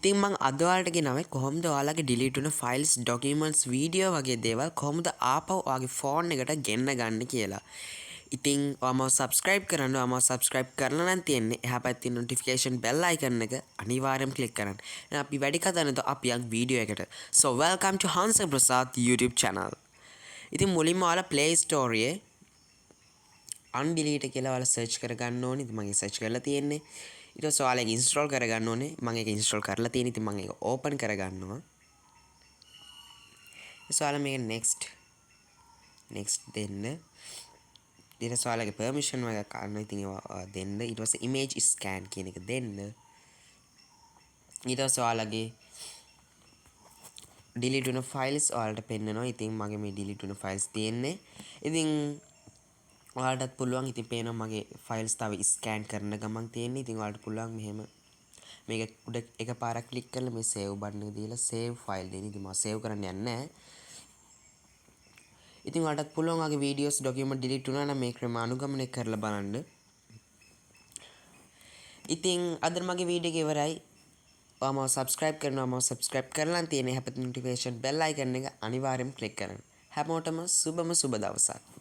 ඉතින් මං අද ඔයාලට ගෙනාවේ කොහොමද ඔයාලගේ delete වුණ files, documents, video වගේ දේවල් කොහොමද ආපහු ඔයාගේ phone එකට ගෙන්න ගන්න කියලා. ඉතින් ඔයාම subscribe කරන්න. ඔයාම subscribe කරලා නම් තියෙන්නේ එහා පැත්තේ notification bell icon එක අනිවාර්යයෙන් click කරන්න. එහෙනම් අපි වැඩි කතා නැතුව අපි යන් වීඩියෝ එකට. So welcome to Hansaka Prasad YouTube channel. ඉතින් මුලින්ම ඔයාලා Play Store එකේ undelete කියලා ඔයාලා search කරගන්න ඕනේ. ඉතින් මම search කරලා තියෙන්නේ. ඊට පස්සේ ඔයාලා ඒක install කරගන්න ඕනේ. මම ඒක install කරලා තියෙන. ඉතින් මම ඒක open කරගන්නවා. ඊට ඔයාලා මේක next දෙන්න. ඊට පස්සේ ඔයාලගේ permission එක ගන්න. ඉතින් ඒවා දෙන්න. ඊට පස්සේ image scan කියන එක දෙන්න. ඊට පස්සේ ඔයාලගේ delete වුණ files ඔයාලට පෙන්නනවා. ඉතින් මගේ මේ delete වුණ files තියෙන්නේ. ඉතින් ඔයාලටත් පුළුවන් ඉතින් පේනවා මගේ files තව scan කරන ගමන් තියෙන්නේ. ඉතින් ඔයාලට පුළුවන් මෙහෙම මේක උඩ එකපාරක් ක්ලික් කරලා මේ save button එක දීලා save file දෙන්න. ඉතින් මම save කරන්න යන්නේ නැහැ. ඉතින් ඔයාලටත් පුළුවන් ඔයාගේ videos document delete වුණා නම් මේ ක්‍රම අනුගමනය කරලා බලන්න. ඉතින් අද මගේ වීඩියෝ එක ඉවරයි. ඔයාම subscribe කරනවා. මම subscribe කරලා තියෙන හැපත් notification bell icon එක අනිවාර්යයෙන් click කරන්න. හැමෝටම සුබම සුබ දවසක්.